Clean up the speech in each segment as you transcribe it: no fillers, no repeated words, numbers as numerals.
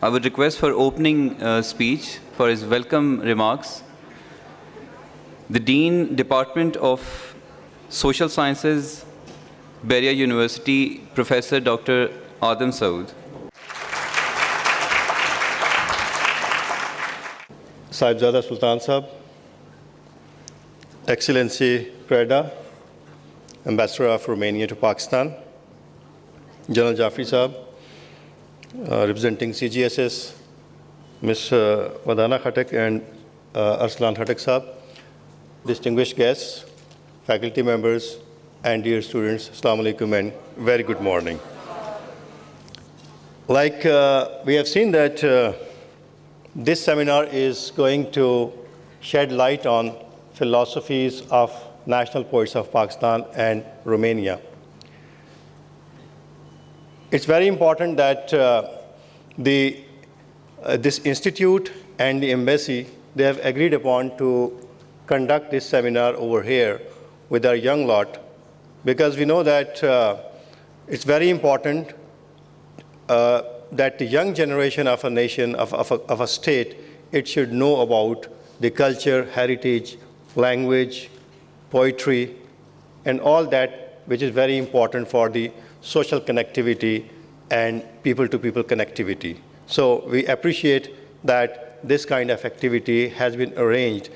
I would request for opening speech for his welcome remarks the Dean, Department of Social Sciences, Bahria University, Professor Dr. Adam Saud. Sahibzada Sultan Sahab, Excellency Preda, Ambassador of Romania to Pakistan, General Jafri Sahab, representing CGSS, Ms. Vadana Khatak and Arslan Khatak Sahab, distinguished guests, faculty members, and dear students, Assalamu alaikum and very good morning. Like we have seen that this seminar is going to shed light on philosophies of national poets of Pakistan and Romania. It's very important that this institute and the embassy, they have agreed upon to conduct this seminar over here with our young lot, because we know that it's very important that the young generation of a nation, of a state, it should know about the culture, heritage, language, poetry, and all that which is very important for the social connectivity and people-to-people connectivity. So we appreciate that this kind of activity has been arranged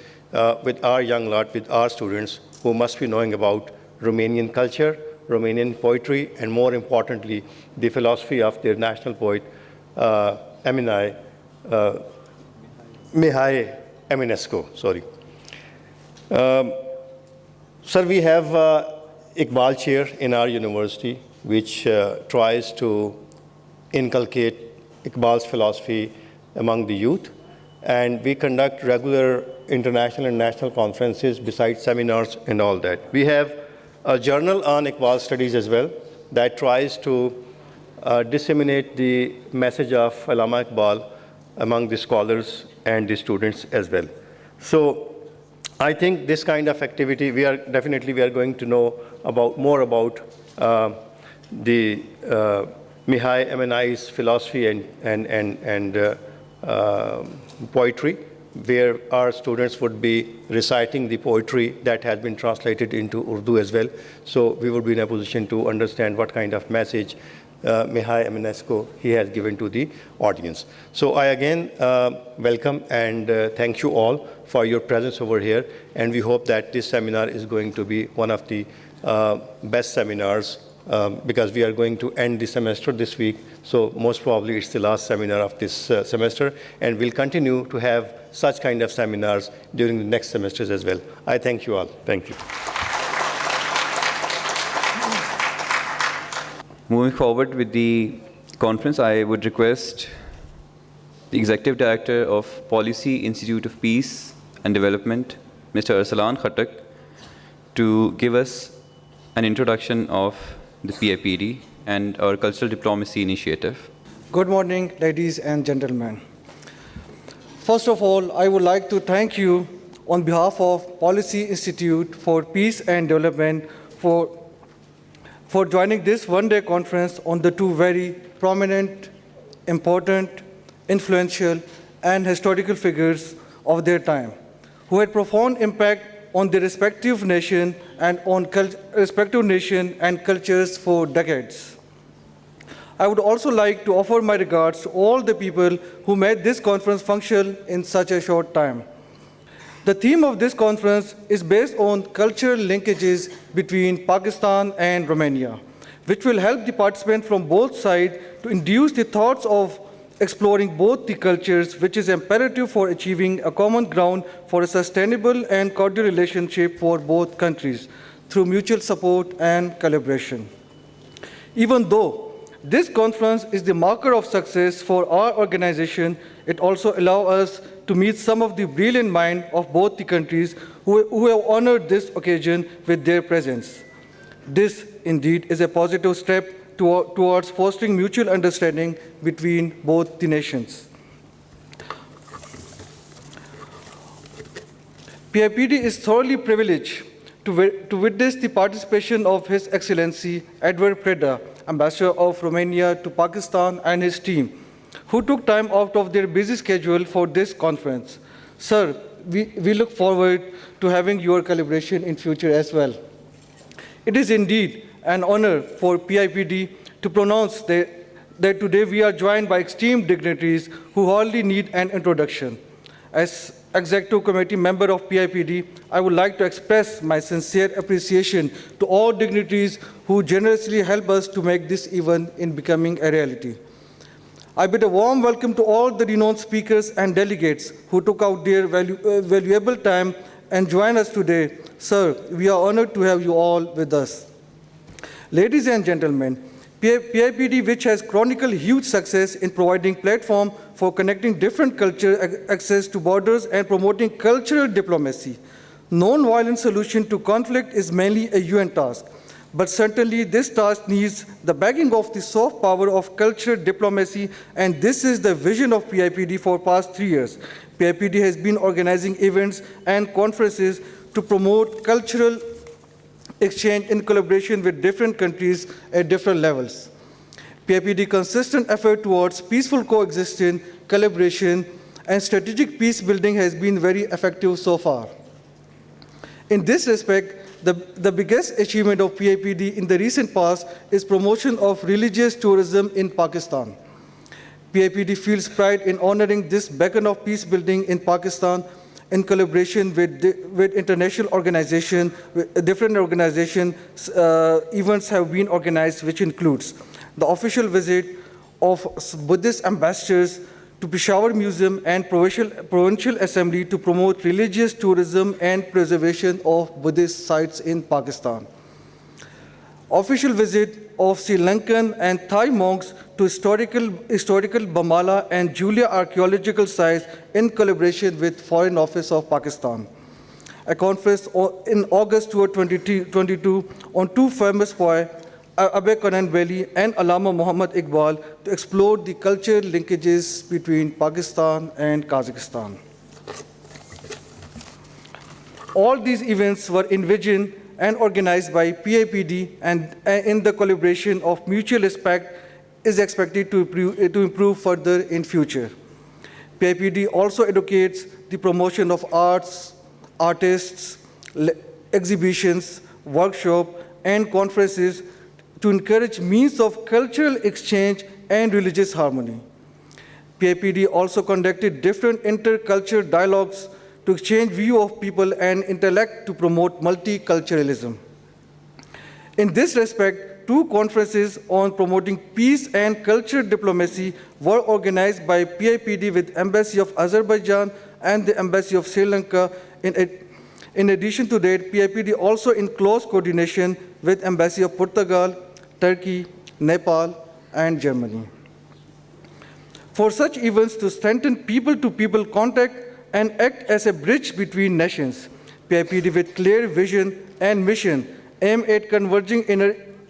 with our young lot, with our students who must be knowing about Romanian culture, Romanian poetry, and more importantly, the philosophy of their national poet, Mihai Eminescu. Sorry. Sir, we have Iqbal Chair in our university, which tries to inculcate Iqbal's philosophy among the youth. And we conduct regular international and national conferences besides seminars and all that. We have a journal on Iqbal studies as well that tries to disseminate the message of Allama Iqbal among the scholars and the students as well. So I think this kind of activity, we are going to know more about the Mihai Eminescu's philosophy and poetry, where our students would be reciting the poetry that has been translated into Urdu as well. So we would be in a position to understand what kind of message Mihai Eminescu he has given to the audience. So I again welcome and thank you all for your presence over here, and we hope that this seminar is going to be one of the best seminars because we are going to end the semester this week, so most probably it's the last seminar of this semester, and we'll continue to have such kind of seminars during the next semesters as well. I thank you all. Thank you. Moving forward with the conference, I would request the Executive Director of Policy Institute of Peace and Development, Mr. Arslan Khatak, to give us an introduction of the PIPD and our Cultural Diplomacy Initiative. Good morning, ladies and gentlemen. First of all, I would like to thank you on behalf of Policy Institute for Peace and Development for joining this one-day conference on the two very prominent, important, influential, and historical figures of their time, who had profound impact on their respective nation and on respective nation and cultures for decades. I would also like to offer my regards to all the people who made this conference function in such a short time. The theme of this conference is based on cultural linkages between Pakistan and Romania, which will help the participants from both sides to induce the thoughts of exploring both the cultures, which is imperative for achieving a common ground for a sustainable and cordial relationship for both countries through mutual support and collaboration. Even though this conference is the marker of success for our organization, it also allows us to meet some of the brilliant minds of both the countries who have honored this occasion with their presence. This, indeed, is a positive step towards fostering mutual understanding between both the nations. PIPD is thoroughly privileged to witness the participation of His Excellency Edward Preda, Ambassador of Romania to Pakistan, and his team, who took time out of their busy schedule for this conference. Sir, we look forward to having your collaboration in future as well. It is indeed an honor for PIPD to pronounce that today we are joined by esteemed dignitaries who hardly need an introduction. As Executive Committee member of PIPD, I would like to express my sincere appreciation to all dignitaries who generously help us to make this event in becoming a reality. I bid a warm welcome to all the renowned speakers and delegates who took out their valuable time and joined us today. Sir, we are honored to have you all with us. Ladies and gentlemen, PIPD, which has chronicled huge success in providing platform for connecting different culture access to borders and promoting cultural diplomacy. Non-violent solution to conflict is mainly a UN task, but certainly this task needs the backing of the soft power of cultural diplomacy, and this is the vision of PIPD for past 3 years. PIPD has been organizing events and conferences to promote cultural exchange in collaboration with different countries at different levels. PIPD's consistent effort towards peaceful coexistence, collaboration, and strategic peace building has been very effective so far. In this respect, the biggest achievement of PIPD in the recent past is promotion of religious tourism in Pakistan. PIPD feels pride in honoring this beacon of peace building in Pakistan in collaboration with international organizations, different organizations. Events have been organized, which includes the official visit of Buddhist ambassadors to Peshawar Museum and Provincial Assembly to promote religious tourism and preservation of Buddhist sites in Pakistan. Official visit of Sri Lankan and Thai monks to historical Bamala and Julia archaeological sites in collaboration with Foreign Office of Pakistan. A conference in August 2022 on two famous poets, Abe Kanan Beli and Allama Muhammad Iqbal, to explore the cultural linkages between Pakistan and Kazakhstan. All these events were envisioned and organized by PIPD, and in the collaboration of mutual respect is expected to improve further in future. PIPD also advocates the promotion of arts, artists, exhibitions, workshops, and conferences to encourage means of cultural exchange and religious harmony. PIPD also conducted different intercultural dialogues to exchange view of people and intellect to promote multiculturalism. In this respect, two conferences on promoting peace and cultural diplomacy were organized by PIPD with Embassy of Azerbaijan and the Embassy of Sri Lanka. In addition to that, PIPD also in close coordination with Embassy of Portugal, Turkey, Nepal, and Germany. For such events to strengthen people-to-people contact and act as a bridge between nations, PIPD with clear vision and mission aim at converging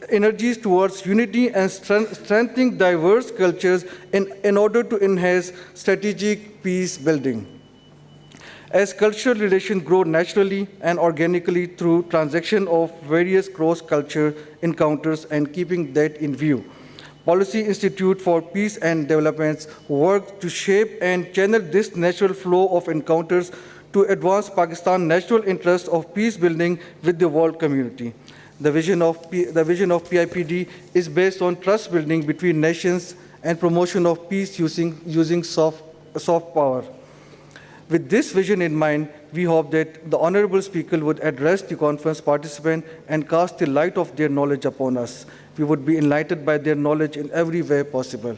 energies towards unity and strengthening diverse cultures in order to enhance strategic peace building. As cultural relations grow naturally and organically through transaction of various cross-culture encounters and keeping that in view, Policy Institute for Peace and Development's work to shape and channel this natural flow of encounters to advance Pakistan's national interest of peace building with the world community. The vision of PIPD is based on trust building between nations and promotion of peace using soft power. With this vision in mind, we hope that the Honorable Speaker would address the conference participants and cast the light of their knowledge upon us. We would be enlightened by their knowledge in every way possible.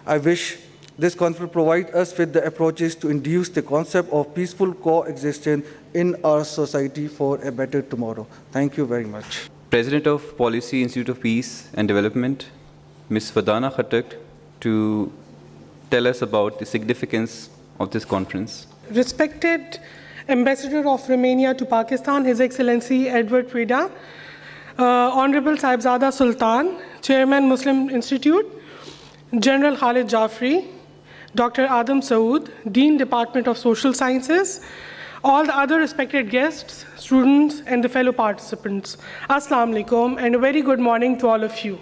I wish this conference provide us with the approaches to induce the concept of peaceful coexistence in our society for a better tomorrow. Thank you very much. President of Policy Institute of Peace and Development, Ms. Vadana Khattak, to tell us about the significance of this conference. Respected Ambassador of Romania to Pakistan, His Excellency Edward Preda, Honorable Sahibzada Sultan, Chairman Muslim Institute, General Khalid Jafri, Dr. Adam Saud, Dean Department of Social Sciences, all the other respected guests, students, and the fellow participants. Assalamu alaikum, and a very good morning to all of you.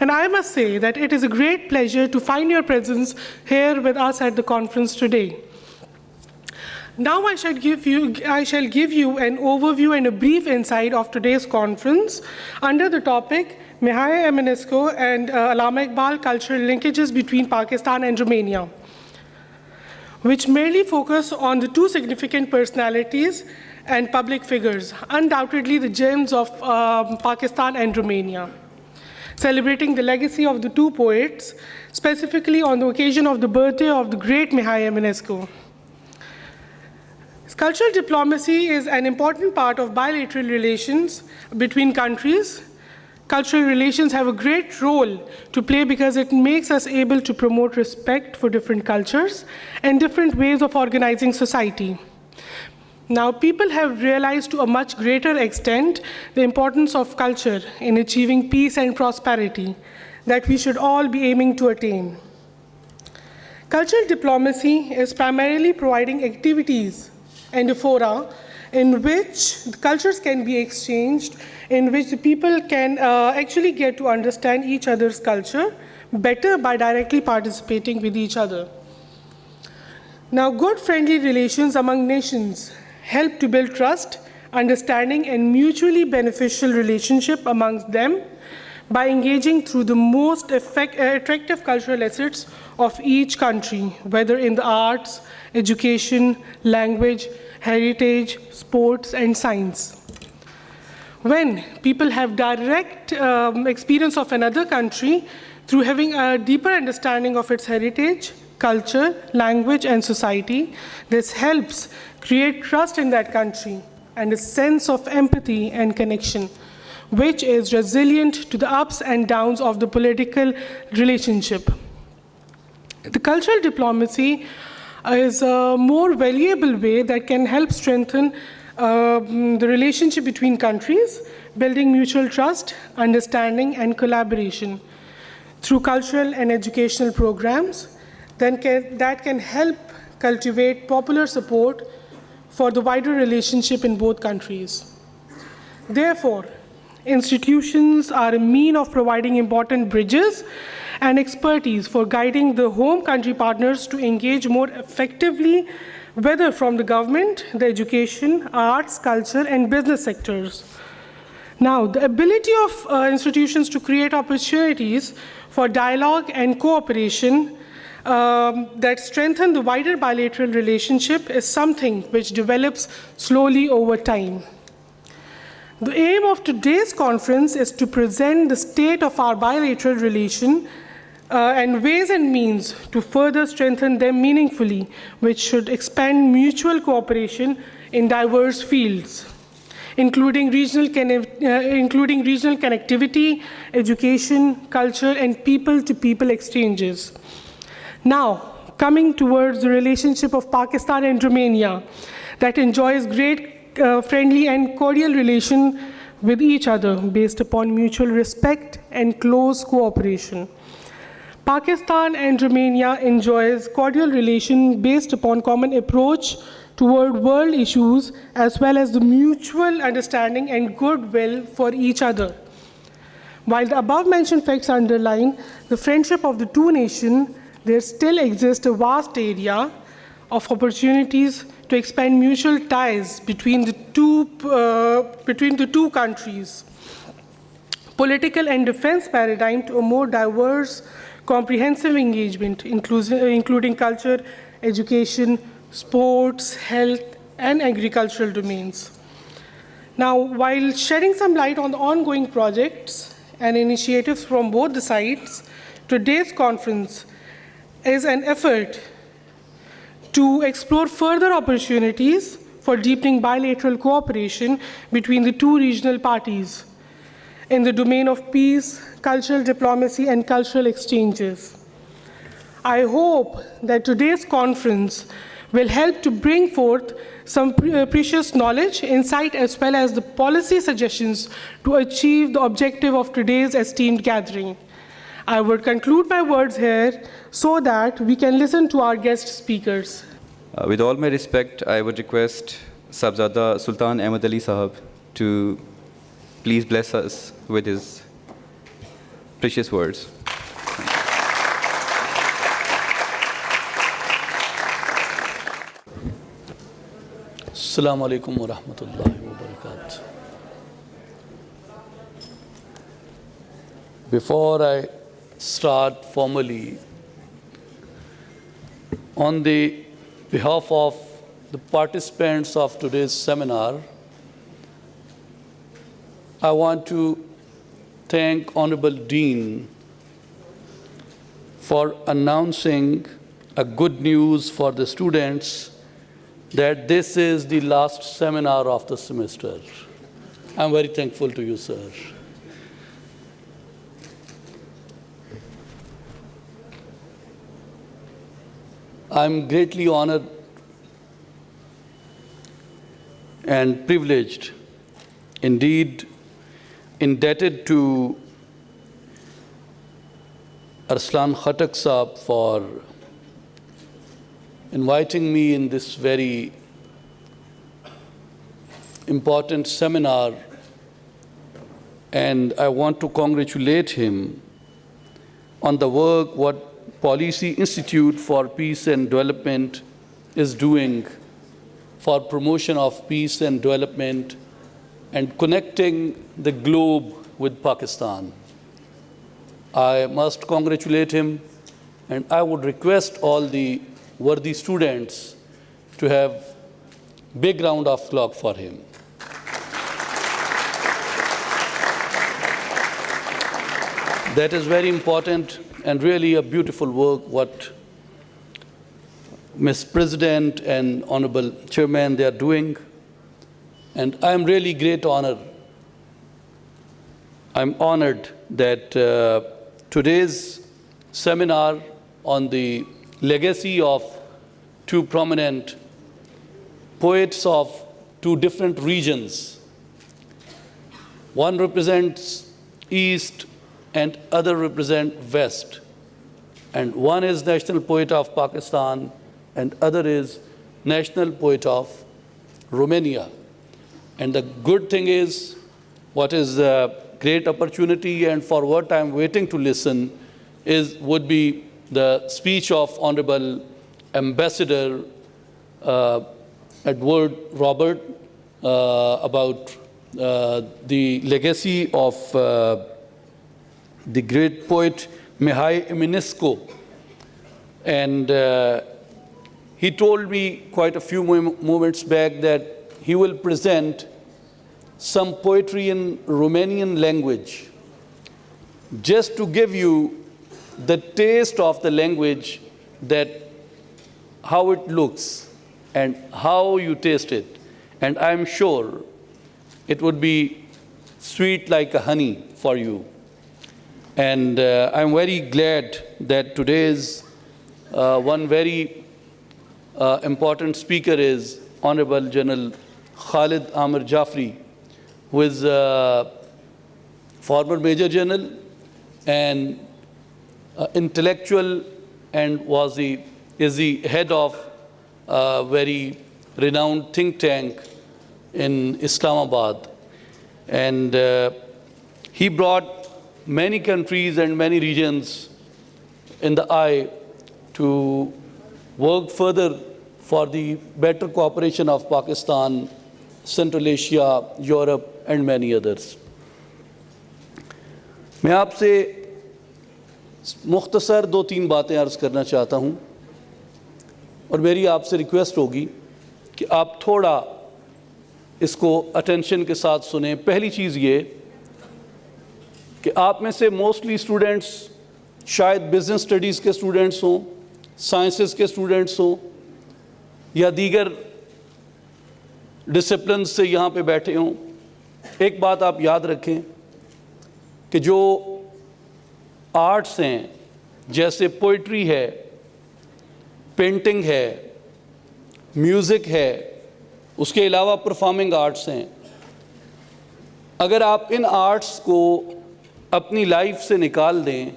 And I must say that it is a great pleasure to find your presence here with us at the conference today. Now I shall give you an overview and a brief insight of today's conference under the topic Mihai Eminescu and Allama Iqbal, Cultural Linkages Between Pakistan and Romania, which merely focus on the two significant personalities and public figures, undoubtedly the gems of Pakistan and Romania, celebrating the legacy of the two poets, specifically on the occasion of the birthday of the great Mihai Eminescu. Cultural diplomacy is an important part of bilateral relations between countries. Cultural relations have a great role to play because it makes us able to promote respect for different cultures and different ways of organizing society. Now, people have realized to a much greater extent the importance of culture in achieving peace and prosperity that we should all be aiming to attain. Cultural diplomacy is primarily providing activities and a fora in which the cultures can be exchanged, in which the people can actually get to understand each other's culture better by directly participating with each other. Now, good friendly relations among nations help to build trust, understanding, and mutually beneficial relationship amongst them by engaging through the most attractive cultural assets of each country, whether in the arts, education, language, heritage, sports, and science. When people have direct experience of another country through having a deeper understanding of its heritage, culture, language, and society, this helps create trust in that country and a sense of empathy and connection, which is resilient to the ups and downs of the political relationship. The cultural diplomacy is a more valuable way that can help strengthen the relationship between countries, building mutual trust, understanding, and collaboration through cultural and educational programs that can help cultivate popular support for the wider relationship in both countries. Therefore, institutions are a means of providing important bridges and expertise for guiding the home country partners to engage more effectively, whether from the government, the education, arts, culture, and business sectors. Now, the ability of institutions to create opportunities for dialogue and cooperation that strengthen the wider bilateral relationship is something which develops slowly over time. The aim of today's conference is to present the state of our bilateral relation and ways and means to further strengthen them meaningfully, which should expand mutual cooperation in diverse fields, including regional connectivity, education, culture, and people-to-people exchanges. Now, coming towards the relationship of Pakistan and Romania that enjoys great friendly and cordial relation with each other based upon mutual respect and close cooperation. Pakistan and Romania enjoys cordial relation based upon common approach toward world issues as well as the mutual understanding and goodwill for each other. While the above-mentioned facts underline the friendship of the two nations, there still exists a vast area of opportunities to expand mutual ties between the two countries. Political and defense paradigm to a more diverse, comprehensive engagement, including culture, education, sports, health, and agricultural domains. Now, while shedding some light on the ongoing projects and initiatives from both the sides, today's conference is an effort to explore further opportunities for deepening bilateral cooperation between the two regional parties in the domain of peace, cultural diplomacy, and cultural exchanges. I hope that today's conference will help to bring forth some precious knowledge, insight, as well as the policy suggestions to achieve the objective of today's esteemed gathering. I would conclude my words here so that we can listen to our guest speakers. With all my respect, I would request Sabzada Sultan Ahmad Ali Sahab to please bless us with his precious words. Assalamu alaikum wa rahmatullahi wa barakatuh. Before I start formally, on the behalf of the participants of today's seminar, I want to thank Honorable Dean for announcing a good news for the students that this is the last seminar of the semester. I'm very thankful to you, sir. I'm greatly honored and privileged, indeed indebted to Arslan Khattak Saab for inviting me in this very important seminar, and I want to congratulate him on the work what Policy Institute for Peace and Development is doing for promotion of peace and development and connecting the globe with Pakistan. I must congratulate him, and I would request all the worthy students to have big round of applause for him. That is very important and really a beautiful work what Ms. President and Honorable Chairman they are doing. And I'm really I'm honored that today's seminar on the legacy of two prominent poets of two different regions. One represents East and other represent West. And one is National Poet of Pakistan and other is National Poet of Romania. And the good thing is, what is a great opportunity and for what I'm waiting to listen would be the speech of Honorable Ambassador Edward Robert about the legacy of the great poet Mihai Eminescu. And he told me quite a few moments back that he will present some poetry in Romanian language just to give you the taste of the language, that how it looks and how you taste it. And I'm sure it would be sweet like a honey for you. And I'm very glad that today's one very important speaker is Honorable General Khalid Amir Jafri, who is former Major General and intellectual and is the head of a very renowned think tank in Islamabad. And he brought many countries and many regions in the eye to work further for the better cooperation of Pakistan, Central Asia, Europe, and many others. मैं आपसे मुख्तसर 2-3 बातें अर्ज़ करना चाहता हूँ, और मेरी आपसे रिक्वेस्ट होगी कि आप थोड़ा इसको अटेंशन के साथ सुने। पहली चीज़ ये कि आप में से मोस्टली स्टूडेंट्स शायद बिजनेस स्टडीज़ के स्टूडेंट्स हों, साइंसेस के स्टूडेंट्स हों, या दीगर डिसिप्लिन से यहाँ पे बैठे हों। एक बात आप याद रखें कि जो आर्ट्स हैं, जैसे पोइट्री है, पेंटिंग है, म्यूज़िक है, उसके अलावा परफॉर्मिंग आर्ट्स हैं, अगर आप इन आर्ट्स को अपनी लाइफ से निकाल दें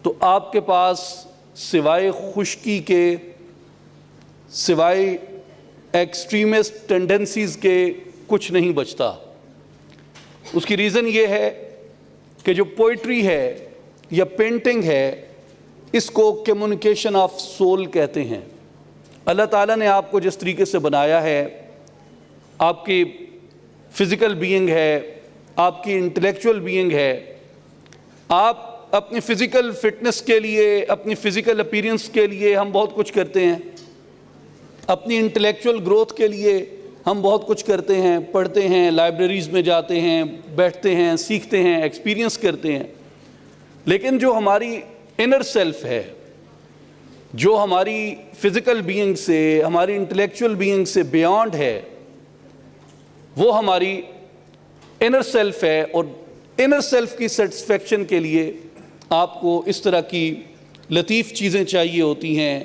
तो आपके पास सिवाय खुश्की के, सिवाय एक्सट्रीमिस्ट टेंडेंसीज़ के कुछ नहीं बचता। उसकी रीज़न ये है کہ جو پوئٹری ہے یا پینٹنگ ہے اس کو کمیونیکیشن آف سول کہتے ہیں۔ اللہ تعالیٰ نے آپ کو جس طریقے سے بنایا ہے، آپ کی فزیکل بینگ ہے، آپ کی انٹلیکچول بینگ ہے، آپ اپنی فزیکل فٹنس کے لیے، اپنی فزیکل اپیرنس کے لیے ہم بہت کچھ کرتے ہیں، اپنی انٹلیکچول گروتھ کے لیے ہم بہت کچھ کرتے ہیں، پڑھتے ہیں، لائبریریز میں جاتے ہیں، بیٹھتے ہیں، سیکھتے ہیں، ایکسپیرینس کرتے ہیں۔ لیکن جو ہماری انر سیلف ہے، جو ہماری فزیکل بینگ سے، ہماری انٹلیکچول بینگ سے بیانڈ ہے، وہ ہماری انر سیلف ہے۔ اور انر سیلف کی سیٹسفیکشن کے لیے آپ کو اس طرح کی لطیف چیزیں چاہیے ہوتی ہیں،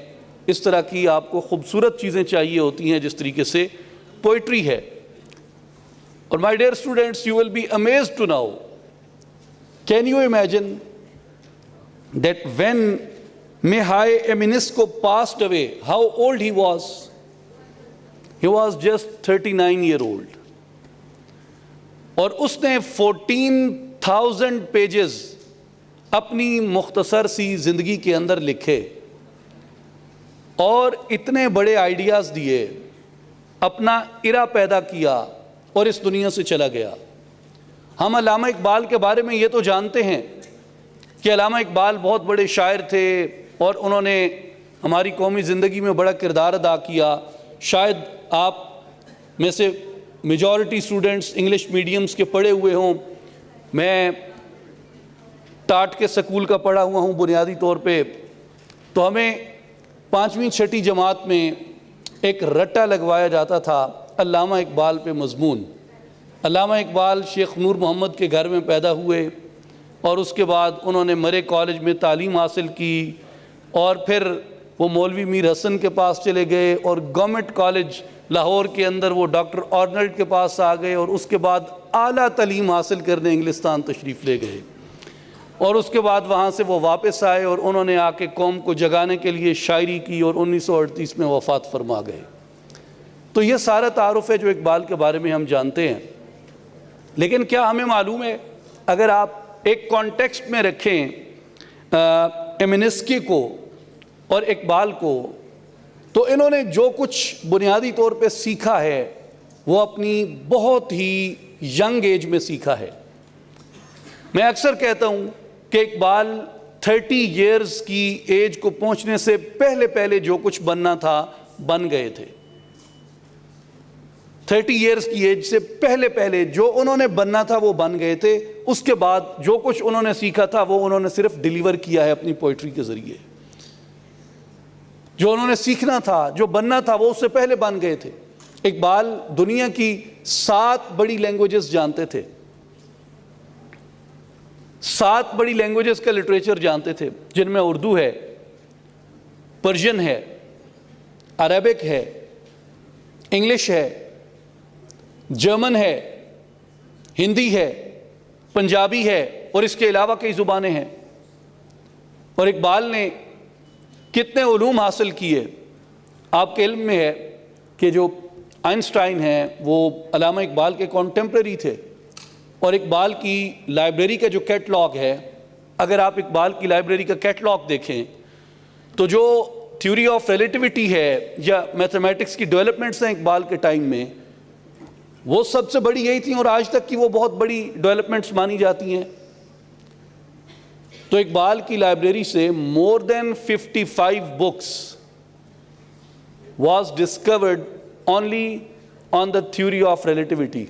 اس طرح کی آپ کو خوبصورت چیزیں چاہیے ہوتی ہیں جس طریقے سے پوئٹری ہے۔ اور my dear students, you will be amazed to know, can you imagine that when Mihai Eminescu passed away, how old he was? He was just 39 years old. اور اس نے 14,000 پیجز اپنی مختصر سی زندگی کے اندر لکھے اور اتنے بڑے آئیڈیاز دیے، اپنا ایرا پیدا کیا اور اس دنیا سے چلا گیا۔ ہم علامہ اقبال کے بارے میں یہ تو جانتے ہیں کہ علامہ اقبال بہت بڑے شاعر تھے اور انہوں نے ہماری قومی زندگی میں بڑا کردار ادا کیا۔ شاید آپ میں سے میجورٹی اسٹوڈنٹس انگلش میڈیمز کے پڑھے ہوئے ہوں، میں ٹاٹ کے سکول کا پڑھا ہوا ہوں بنیادی طور پہ، تو ہمیں 5ویں 6ٹھی جماعت میں ایک رٹا لگوایا جاتا تھا علامہ اقبال پہ مضمون۔ علامہ اقبال شیخ نور محمد کے گھر میں پیدا ہوئے اور اس کے بعد انہوں نے مرے کالج میں تعلیم حاصل کی اور پھر وہ مولوی میر حسن کے پاس چلے گئے اور گورنمنٹ کالج لاہور کے اندر وہ ڈاکٹر آرنلڈ کے پاس آ گئے اور اس کے بعد اعلیٰ تعلیم حاصل کرنے انگلستان تشریف لے گئے، اور اس کے بعد وہاں سے وہ واپس آئے اور انہوں نے آ کے قوم کو جگانے کے لیے شاعری کی اور 1938 میں وفات فرما گئے۔ تو یہ سارا تعارف ہے جو اقبال کے بارے میں ہم جانتے ہیں۔ لیکن کیا ہمیں معلوم ہے، اگر آپ ایک کانٹیکسٹ میں رکھیں ایمینسکی کو اور اقبال کو، تو انہوں نے جو کچھ بنیادی طور پہ سیکھا ہے وہ اپنی بہت ہی ینگ ایج میں سیکھا ہے۔ میں اکثر کہتا ہوں کہ اقبال 30 ایئرز کی ایج کو پہنچنے سے پہلے جو کچھ بننا تھا بن گئے تھے۔ 30 ایئرز کی ایج سے پہلے جو انہوں نے بننا تھا وہ بن گئے تھے۔ اس کے بعد جو کچھ انہوں نے سیکھا تھا وہ انہوں نے صرف ڈیلیور کیا ہے اپنی پوئٹری کے ذریعے۔ جو انہوں نے سیکھنا تھا، جو بننا تھا، وہ اس سے پہلے بن گئے تھے۔ اقبال دنیا کی 7 بڑی لینگویجز جانتے تھے، 7 بڑی لینگویجز کا لٹریچر جانتے تھے، جن میں اردو ہے، پرشین ہے، عربک ہے، انگلش ہے، جرمن ہے، ہندی ہے، پنجابی ہے، اور اس کے علاوہ کئی زبانیں ہیں۔ اور اقبال نے کتنے علوم حاصل کیے۔ آپ کے علم میں ہے کہ جو آئنسٹائن ہیں وہ علامہ اقبال کے کانٹمپریری تھے، اور اقبال کی لائبریری کا جو کیٹلاگ ہے، اگر آپ اقبال کی لائبریری کا کیٹلاگ دیکھیں تو جو تھیوری آف ریلیٹیوٹی ہے یا میتھمیٹکس کی ڈیولپمنٹس ہیں اقبال کے ٹائم میں، وہ سب سے بڑی یہی تھیں اور آج تک کی وہ بہت بڑی ڈیولپمنٹس مانی جاتی ہیں۔ تو اقبال کی لائبریری سے more than 55 books was discovered only on the theory of relativity,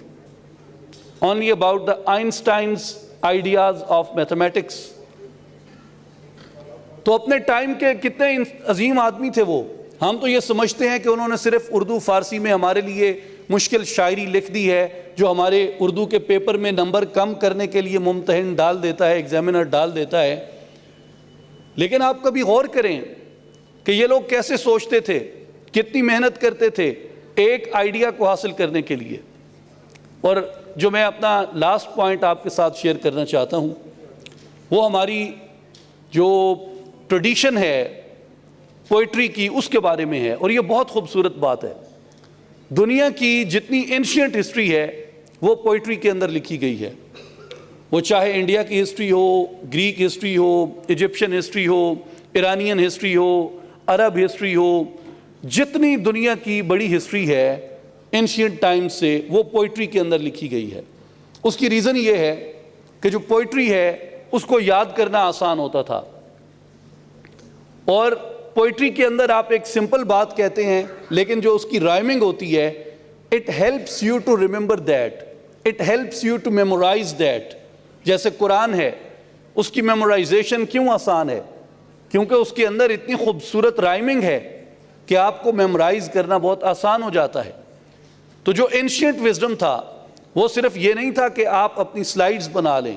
only about the Einstein's ideas of mathematics. تو اپنے ٹائم کے کتنے عظیم آدمی تھے وہ۔ ہم تو یہ سمجھتے ہیں کہ انہوں نے صرف اردو فارسی میں ہمارے لیے مشکل شاعری لکھ دی ہے جو ہمارے اردو کے پیپر میں نمبر کم کرنے کے لیے ممتحن ڈال دیتا ہے، ایگزامینر ڈال دیتا ہے۔ لیکن آپ کبھی غور کریں کہ یہ لوگ کیسے سوچتے تھے، کتنی محنت کرتے تھے ایک آئیڈیا کو حاصل کرنے کے لیے۔ اور جو میں اپنا لاسٹ پوائنٹ آپ کے ساتھ شیئر کرنا چاہتا ہوں وہ ہماری جو ٹریڈیشن ہے پوئٹری کی اس کے بارے میں ہے، اور یہ بہت خوبصورت بات ہے۔ دنیا کی جتنی اینشینٹ ہسٹری ہے وہ پوئٹری کے اندر لکھی گئی ہے۔ وہ چاہے انڈیا کی ہسٹری ہو، گریک ہسٹری ہو، ایجپشن ہسٹری ہو، ایرانین ہسٹری ہو، عرب ہسٹری ہو، جتنی دنیا کی بڑی ہسٹری ہے اینشینٹ ٹائم سے وہ پوئٹری کے اندر لکھی گئی ہے۔ اس کی ریزن یہ ہے کہ جو پوئٹری ہے اس کو یاد کرنا آسان ہوتا تھا، اور پوئٹری کے اندر آپ ایک سمپل بات کہتے ہیں لیکن جو اس کی رائمنگ ہوتی ہے it helps you to remember that, it helps you to memorise that. جیسے قرآن ہے، اس کی میمورائزیشن کیوں آسان ہے؟ کیونکہ اس کے اندر اتنی خوبصورت رائمنگ ہے کہ آپ کو میمورائز کرنا بہت آسان ہو جاتا ہے۔ تو جو اینشینٹ وزڈم تھا وہ صرف یہ نہیں تھا کہ آپ اپنی سلائیڈز بنا لیں،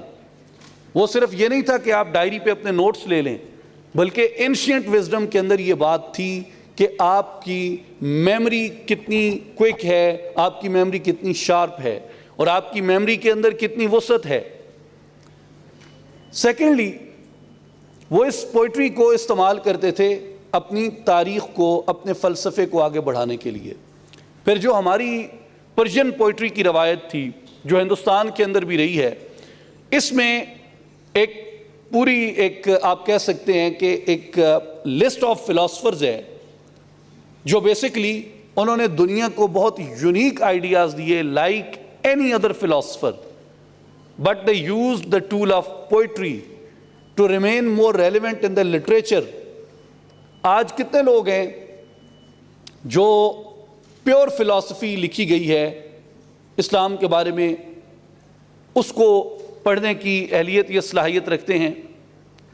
وہ صرف یہ نہیں تھا کہ آپ ڈائری پہ اپنے نوٹس لے لیں، بلکہ اینشینٹ وزڈم کے اندر یہ بات تھی کہ آپ کی میموری کتنی کوئک ہے، آپ کی میموری کتنی شارپ ہے، اور آپ کی میموری کے اندر کتنی وسعت ہے۔ سیکنڈلی، وہ اس پوئٹری کو استعمال کرتے تھے اپنی تاریخ کو، اپنے فلسفے کو آگے بڑھانے کے لیے۔ پھر جو ہماری پرشین پوئٹری کی روایت تھی جو ہندوستان کے اندر بھی رہی ہے، اس میں ایک پوری ایک آپ کہہ سکتے ہیں کہ ایک لسٹ آف فلاسفرز ہے جو بیسکلی انہوں نے دنیا کو بہت یونیک آئیڈیاز دیے، like any other philosopher, but they used the tool of poetry to remain more relevant in the literature۔ آج کتنے لوگ ہیں جو پیور فلاسفی لکھی گئی ہے اسلام کے بارے میں، اس کو پڑھنے کی اہلیت یا صلاحیت رکھتے ہیں،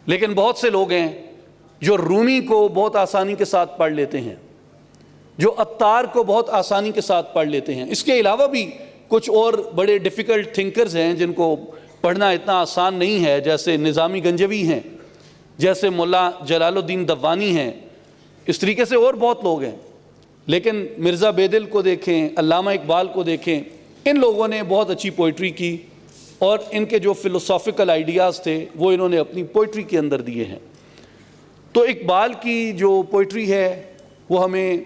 لیکن بہت سے لوگ ہیں جو رومی کو بہت آسانی کے ساتھ پڑھ لیتے ہیں، جو عطار کو بہت آسانی کے ساتھ پڑھ لیتے ہیں۔ اس کے علاوہ بھی کچھ اور بڑے ڈیفیکلٹ تھنکرز ہیں جن کو پڑھنا اتنا آسان نہیں ہے، جیسے نظامی گنجوی ہیں، جیسے مولا جلال الدین دوانی ہیں، اس طریقے سے اور بہت لوگ ہیں۔ لیکن مرزا بیدل کو دیکھیں، علامہ اقبال کو دیکھیں، ان لوگوں نے بہت اچھی پوئٹری کی، اور ان کے جو فلسافیکل آئیڈیاز تھے وہ انہوں نے اپنی پوئٹری کے اندر دیے ہیں۔ تو اقبال کی جو پوئٹری ہے وہ ہمیں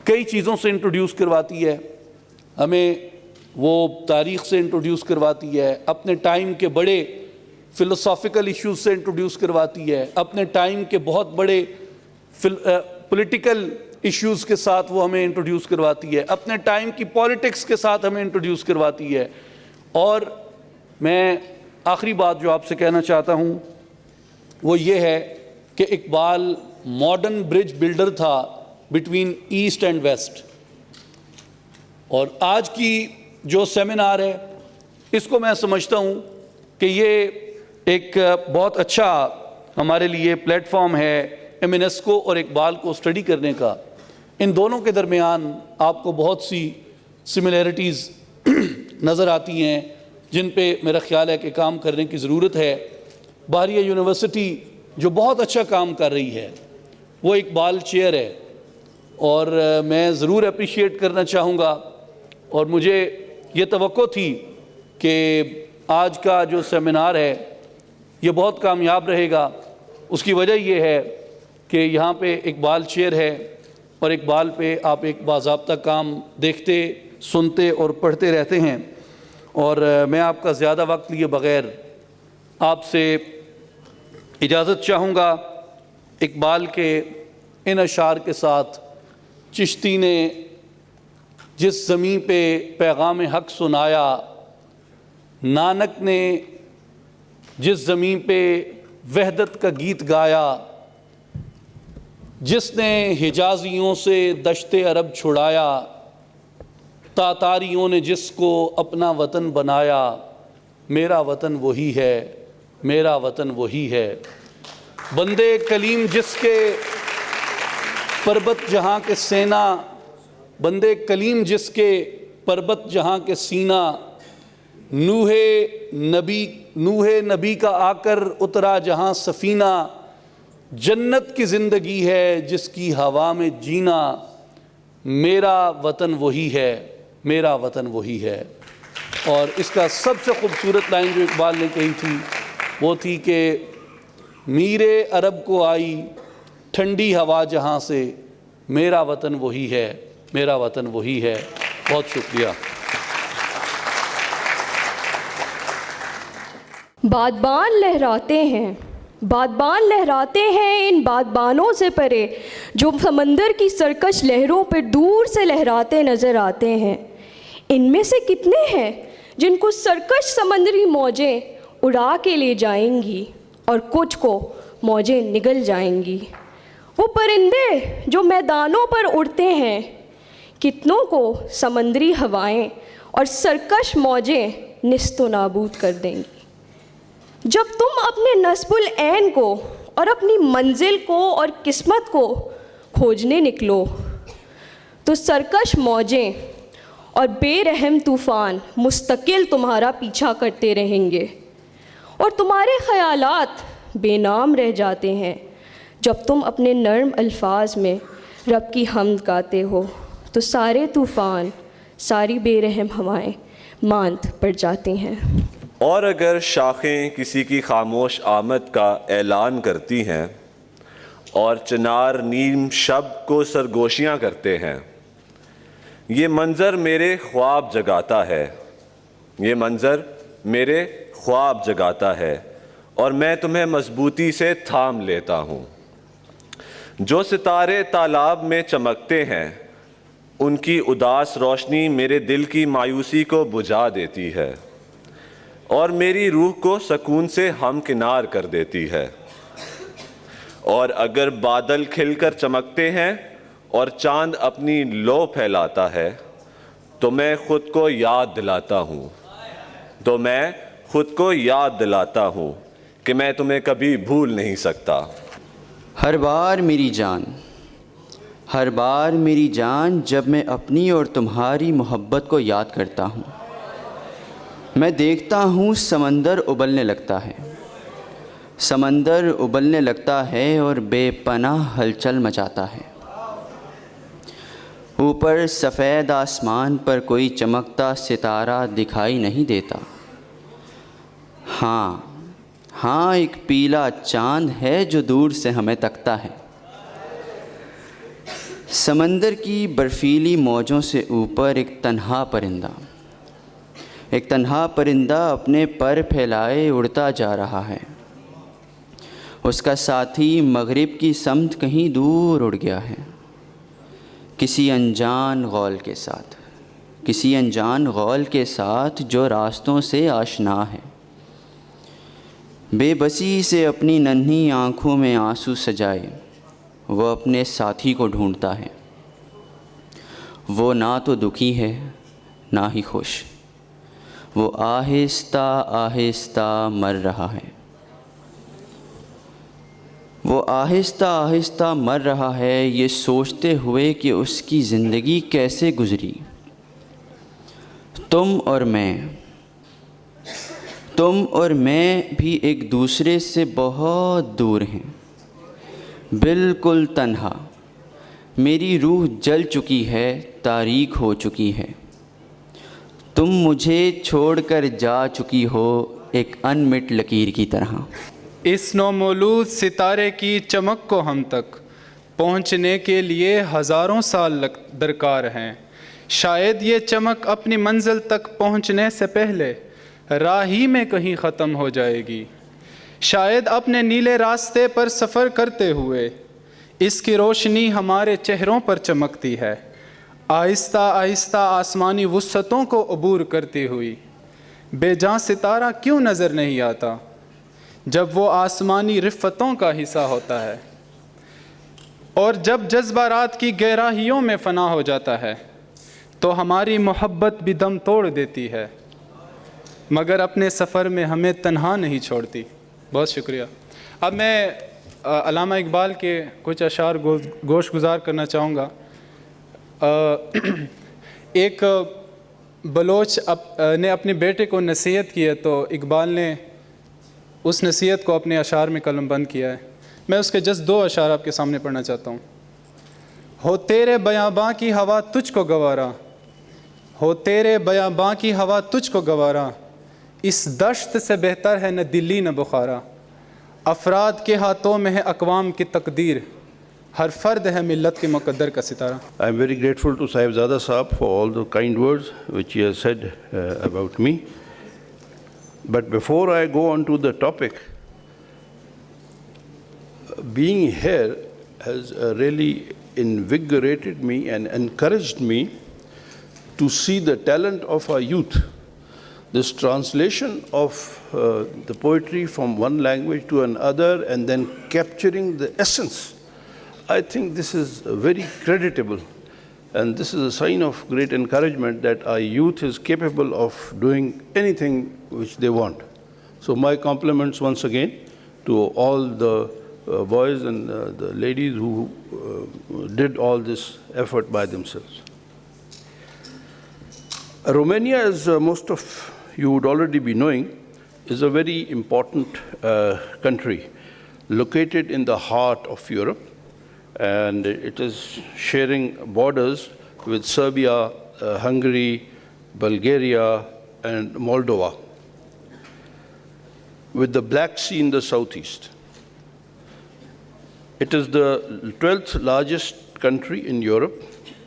کئی چیزوں سے انٹروڈیوس کرواتی ہے، ہمیں وہ تاریخ سے انٹروڈیوس کرواتی ہے، اپنے ٹائم کے بڑے فلسافیکل ایشوز سے انٹروڈیوس کرواتی ہے، اپنے ٹائم کے بہت بڑے پولیٹیکل ایشوز کے ساتھ وہ ہمیں انٹروڈیوس کرواتی ہے، اپنے ٹائم کی پالیٹکس کے ساتھ ہمیں انٹروڈیوس کرواتی ہے۔ اور میں آخری بات جو آپ سے کہنا چاہتا ہوں وہ یہ ہے کہ اقبال ماڈرن برج بلڈر تھا بٹوین ایسٹ اینڈ ویسٹ، اور آج کی جو سیمینار ہے اس کو میں سمجھتا ہوں کہ یہ ایک بہت اچھا ہمارے لیے پلیٹ فارم ہے ایمینسکو اور اقبال کو اسٹڈی کرنے کا۔ ان دونوں کے درمیان آپ کو بہت سی سملیرٹیز نظر آتی ہیں جن پہ میرا خیال ہے کہ کام کرنے کی ضرورت ہے۔ بحریہ یونیورسٹی جو بہت اچھا کام کر رہی ہے وہ اقبال چیئر ہے، اور میں ضرور اپریشیٹ کرنا چاہوں گا، اور مجھے یہ توقع تھی کہ آج کا جو سیمینار ہے یہ بہت کامیاب رہے گا۔ اس کی وجہ یہ ہے کہ یہاں پہ اقبال چیئر ہے، اور اقبال پہ آپ ایک باضابطہ کام دیکھتے، سنتے اور پڑھتے رہتے ہیں، اور میں آپ کا زیادہ وقت لیے بغیر آپ سے اجازت چاہوں گا اقبال کے ان اشعار کے ساتھ۔ چشتی نے جس زمین پہ پیغام حق سنایا، نانک نے جس زمین پہ وحدت کا گیت گایا، جس نے حجازیوں سے دشت عرب چھڑایا، تاتاریوں نے جس کو اپنا وطن بنایا، میرا وطن وہی ہے، میرا وطن وہی ہے۔ بندے کلیم جس کے پربت جہاں کے سینہ، بندے کلیم جس کے پربت جہاں کے سینہ، نوح نبی کا آ کر اترا جہاں سفینہ، جنت کی زندگی ہے جس کی ہوا میں جینا، میرا وطن وہی ہے، میرا وطن وہی ہے۔ اور اس کا سب سے خوبصورت لائن جو اقبال نے کہی تھی وہ تھی کہ میرے عرب کو آئی ٹھنڈی ہوا جہاں سے، میرا وطن وہی ہے، میرا وطن وہی ہے۔ بہت شکریہ۔ بادبان لہراتے ہیں، بادبان لہراتے ہیں ان بادبانوں سے پرے جو سمندر کی سرکش لہروں پہ دور سے لہراتے نظر آتے ہیں۔ ان میں سے کتنے ہیں جن کو سرکش سمندری موجیں اڑا کے لے جائیں گی اور کچھ کو موجیں نگل جائیں گی۔ وہ پرندے جو میدانوں پر اڑتے ہیں، کتنوں کو سمندری ہوائیں اور سرکش موجیں نیست و نابود کر دیں گی۔ جب تم اپنے نصب العین کو اور اپنی منزل کو اور قسمت کو کھوجنے نکلو تو سرکش موجیں اور بے رحم طوفان مستقل تمہارا پیچھا کرتے رہیں گے، اور تمہارے خیالات بے نام رہ جاتے ہیں جب تم اپنے نرم الفاظ میں رب کی حمد گاتے ہو تو سارے طوفان، ساری بے رحم ہوائیں ماند پڑ جاتی ہیں۔ اور اگر شاخیں کسی کی خاموش آمد کا اعلان کرتی ہیں اور چنار نیم شب کو سرگوشیاں کرتے ہیں، یہ منظر میرے خواب جگاتا ہے، یہ منظر میرے خواب جگاتا ہے، اور میں تمہیں مضبوطی سے تھام لیتا ہوں۔ جو ستارے تالاب میں چمکتے ہیں ان کی اداس روشنی میرے دل کی مایوسی کو بجھا دیتی ہے اور میری روح کو سکون سے ہمکنار کر دیتی ہے۔ اور اگر بادل کھل کر چمکتے ہیں اور چاند اپنی لو پھیلاتا ہے تو میں خود کو یاد دلاتا ہوں کہ میں تمہیں کبھی بھول نہیں سکتا۔ ہر بار میری جان جب میں اپنی اور تمہاری محبت کو یاد کرتا ہوں، میں دیکھتا ہوں سمندر ابلنے لگتا ہے اور بے پناہ ہلچل مچاتا ہے۔ اوپر سفید آسمان پر کوئی چمکتا ستارہ دکھائی نہیں دیتا۔ ہاں ایک پیلا چاند ہے جو دور سے ہمیں تکتا ہے۔ سمندر کی برفیلی موجوں سے اوپر ایک تنہا پرندہ اپنے پر پھیلائے اڑتا جا رہا ہے۔ اس کا ساتھی مغرب کی سمت کہیں دور اڑ گیا ہے، کسی انجان غول کے ساتھ جو راستوں سے آشنا ہے۔ بے بسی سے اپنی ننھی آنکھوں میں آنسو سجائے وہ اپنے ساتھی کو ڈھونڈتا ہے۔ وہ نہ تو دکھی ہے نہ ہی خوش، وہ آہستہ آہستہ مر رہا ہے، یہ سوچتے ہوئے کہ اس کی زندگی کیسے گزری۔ تم اور میں بھی ایک دوسرے سے بہت دور ہیں، بالکل تنہا۔ میری روح جل چکی ہے، تاریک ہو چکی ہے، تم مجھے چھوڑ کر جا چکی ہو ایک انمٹ لکیر کی طرح۔ اس نومولود ستارے کی چمک کو ہم تک پہنچنے کے لیے ہزاروں سال درکار ہیں۔ شاید یہ چمک اپنی منزل تک پہنچنے سے پہلے راہی میں کہیں ختم ہو جائے گی۔ شاید اپنے نیلے راستے پر سفر کرتے ہوئے اس کی روشنی ہمارے چہروں پر چمکتی ہے، آہستہ آہستہ آسمانی وسعتوں کو عبور کرتی ہوئی۔ بے جان ستارہ کیوں نظر نہیں آتا جب وہ آسمانی رفتوں کا حصہ ہوتا ہے، اور جب جذبہ رات کی گہرائیوں میں فنا ہو جاتا ہے تو ہماری محبت بھی دم توڑ دیتی ہے، مگر اپنے سفر میں ہمیں تنہا نہیں چھوڑتی۔ بہت شکریہ۔ اب میں علامہ اقبال کے کچھ اشعار گوش گزار کرنا چاہوں گا۔ ایک بلوچ نے اپنے بیٹے کو نصیحت کی ہے تو اقبال نے اس نصیحت کو اپنے اشعار میں قلم بند کیا ہے۔ میں اس کے جسٹ 2 اشعار آپ کے سامنے پڑھنا چاہتا ہوں۔ ہو تیرے بیاباں کی ہوا تجھ کو گوارا، ہو تیرے بیاباں کی ہوا تجھ کو گوارا، اس دشت سے بہتر ہے نہ دلی نہ بخارا، افراد کے ہاتھوں میں ہے اقوام کی تقدیر، ہر فرد ہے ملت کے مقدر کا ستارہ۔ I am very grateful to Sahibzada Saab for all the kind words which he has said about me. But before I go on to the topic, being here has really invigorated me and encouraged me to see the talent of our youth. This translation of the poetry from one language to another and then capturing the essence, I think this is very creditable. And this is a sign of great encouragement that our youth is capable of doing anything which they want. So my compliments once again to all the boys and the ladies who did all this effort by themselves. Romania, as most of you would already be knowing, is a very important country located in the heart of Europe, and it is sharing borders with Serbia, Hungary, Bulgaria, and Moldova, with the Black Sea in the southeast. It is the 12th largest country in Europe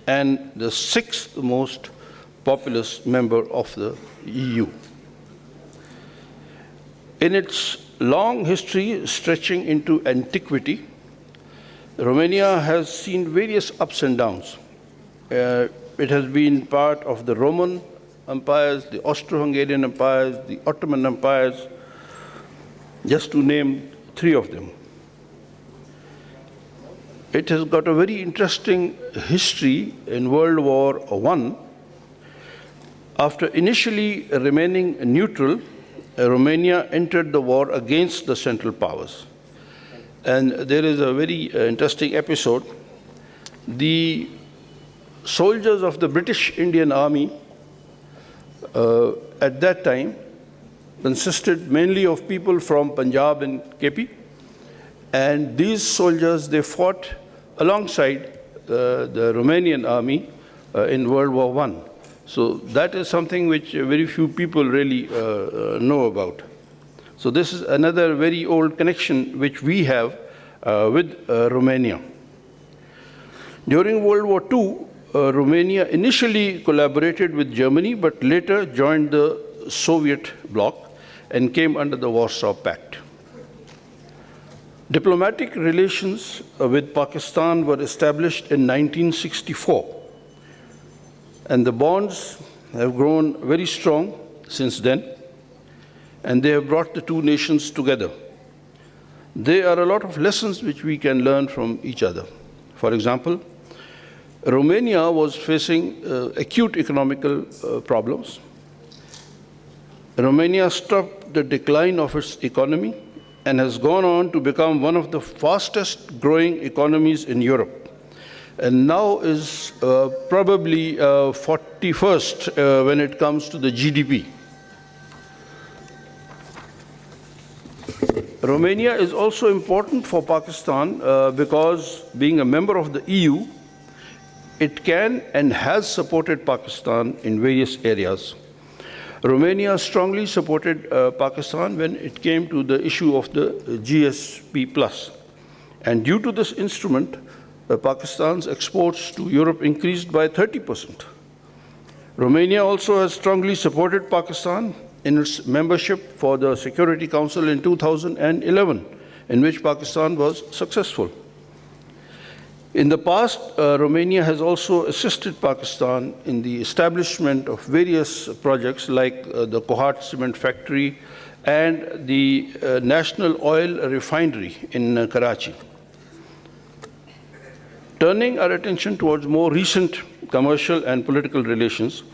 and the 6th most populous member of the EU. In its long history stretching into antiquity, Romania has seen various ups and downs. It has been part of the Roman empires, the Austro-Hungarian empires, the Ottoman empires, just to name 3 of them. It has got a very interesting history in World War I. After initially remaining neutral, Romania entered the war against the Central Powers. And there is a very interesting episode. The soldiers of the British Indian Army at that time consisted mainly of people from Punjab and KP. And these soldiers, they fought alongside the Romanian army in World War I. So that is something which very few people really know about. So this is another very old connection which we have with Romania. During World War II, Romania initially collaborated with Germany, but later joined the Soviet bloc and came under the Warsaw Pact. Diplomatic relations with Pakistan were established in 1964, and the bonds have grown very strong since then, and they have brought the two nations together. There are a lot of lessons which we can learn from each other. For example, Romania was facing acute economical problems. Romania stopped the decline of its economy and has gone on to become one of the fastest growing economies in Europe, and now is probably 41st when it comes to the GDP. Romania is also important for Pakistan because, being a member of the EU, it can and has supported Pakistan in various areas. Romania strongly supported Pakistan when it came to the issue of the GSP+. And due to this instrument, Pakistan's exports to Europe increased by 30%. Romania also has strongly supported Pakistan in its membership for the Security Council in 2011, in which Pakistan was successful. In the past, Romania has also assisted Pakistan in the establishment of various projects like the Kohat Cement Factory and the National Oil Refinery in Karachi. Turning our attention towards more recent commercial and political relations,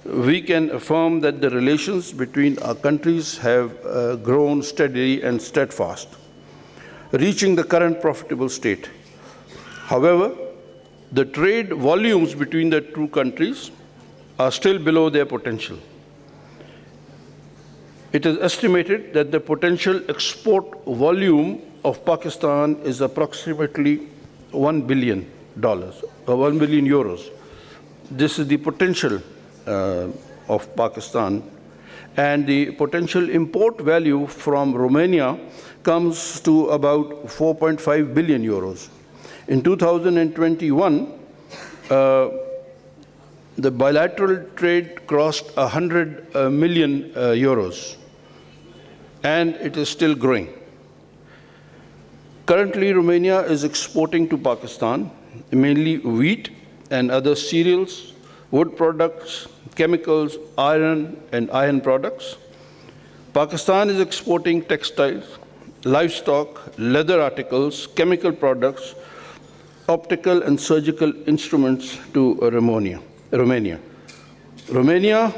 we can affirm that the relations between our countries have grown steadily and steadfast, reaching the current profitable state. However, the trade volumes between the two countries are still below their potential. It is estimated that the potential export volume of Pakistan is approximately $1 billion, or 1 billion euros. This is the potential of Pakistan, and the potential import value from Romania comes to about 4.5 billion euros. In 2021, the bilateral trade crossed 100 million euros. and it is still growing. Currently, Romania is exporting to Pakistan mainly wheat and other cereals, wood products, chemicals, iron, and iron products. Pakistan is exporting textiles, livestock, leather articles, chemical products, optical and surgical instruments to Romania. Romania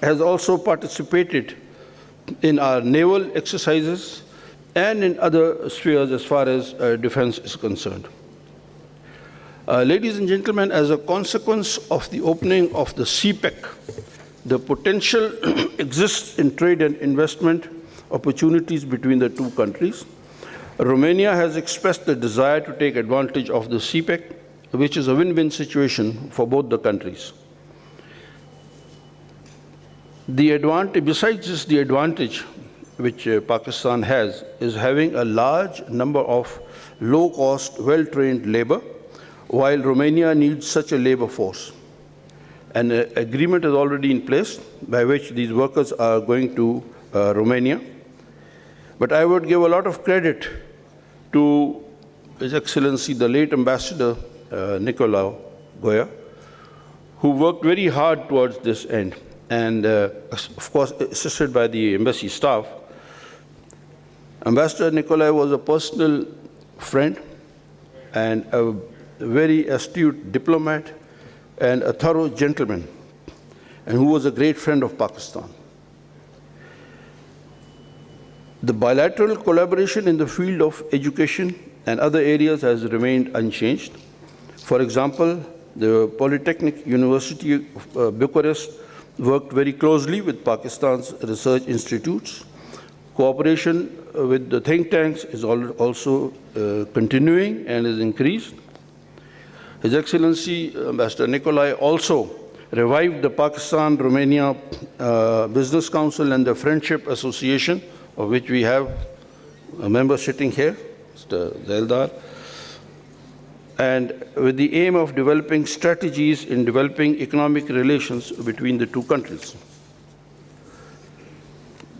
has also participated in our naval exercises and in other spheres as far as defense is concerned. Ladies and gentlemen, as a consequence of the opening of the CPEC, the potential exists in trade and investment opportunities between the two countries. Romania has expressed the desire to take advantage of the CPEC, which is a win-win situation for both the countries. Besides this, the advantage which Pakistan has is having a large number of low-cost, well-trained labor, while Romania needs such a labor force. An agreement is already in place by which these workers are going to Romania. But I would give a lot of credit to His Excellency, the late Ambassador Nicolae Goia, who worked very hard towards this end, and of course assisted by the embassy staff. Ambassador Nicolae was a personal friend and a very astute diplomat and a thorough gentleman, and who was a great friend of Pakistan. The bilateral collaboration in the field of education and other areas has remained unchanged. For example, the Polytechnic University of Bucharest worked very closely with Pakistan's research institutes. Cooperation with the think tanks is also continuing and is increased. His Excellency Ambassador Nicolae also revived the Pakistan-Romania Business Council and the Friendship Association, of which we have a member sitting here, Mr. Zeldar, and with the aim of developing strategies in developing economic relations between the two countries.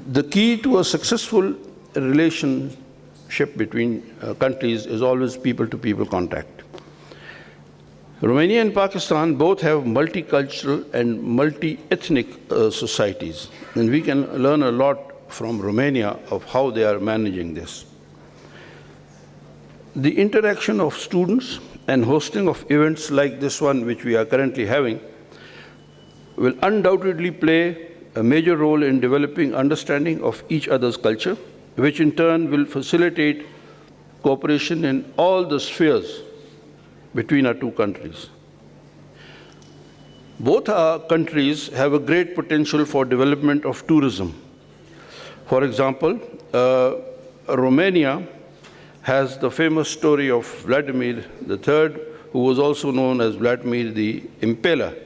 The key to a successful relationship between countries is always people-to-people contact. Romania and Pakistan both have multicultural and multi-ethnic societies, and we can learn a lot from Romania of how they are managing this. The interaction of students and hosting of events like this one, which we are currently having, will undoubtedly play a major role in developing understanding of each other's culture, which in turn will facilitate cooperation in all the spheres between our two countries. Both our countries have a great potential for development of tourism. For example, Romania has the famous story of Vladimir III, who was also known as Vladimir the Impaler.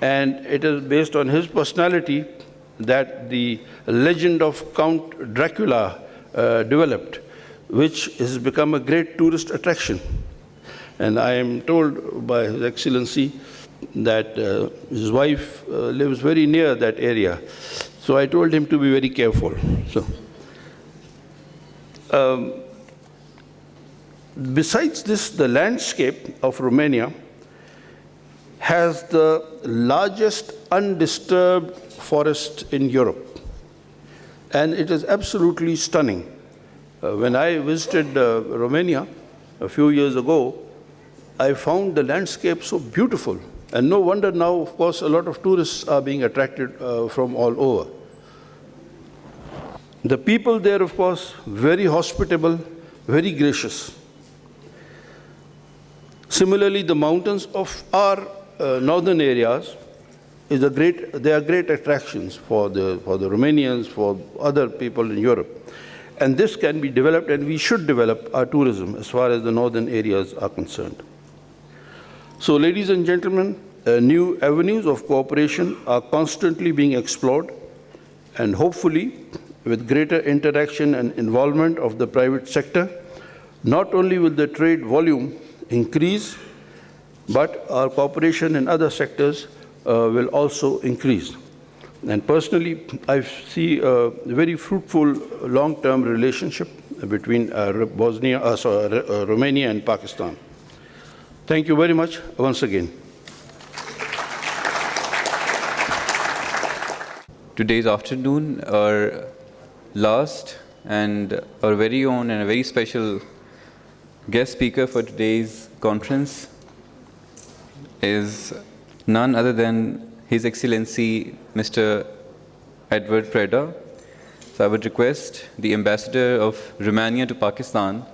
And it is based on his personality that the legend of Count Dracula developed, which has become a great tourist attraction. And I am told by His Excellency that his wife lives very near that area. So I told him to be very careful. So, besides this, the landscape of Romania has the largest undisturbed forest in Europe. And it is absolutely stunning. When I visited Romania a few years ago, I found the landscape so beautiful. And no wonder now, of course, a lot of tourists are being attracted from all over. The people there, of course, very hospitable, very gracious. Similarly, the mountains of our northern areas they are great attractions for the Romanians, for other people in Europe. And this can be developed, and we should develop our tourism as far as the northern areas are concerned. So, ladies and gentlemen, new avenues of cooperation are constantly being explored, and hopefully, with greater interaction and involvement of the private sector, not only will the trade volume increase, but our cooperation in other sectors will also increase. And personally, I see a very fruitful long-term relationship between Romania and Pakistan. Thank you very much once again. Today's afternoon, our last and our very own and a very special guest speaker for today's conference is none other than His Excellency Mr. Edward Preda. So I would request the Ambassador of Romania to Pakistan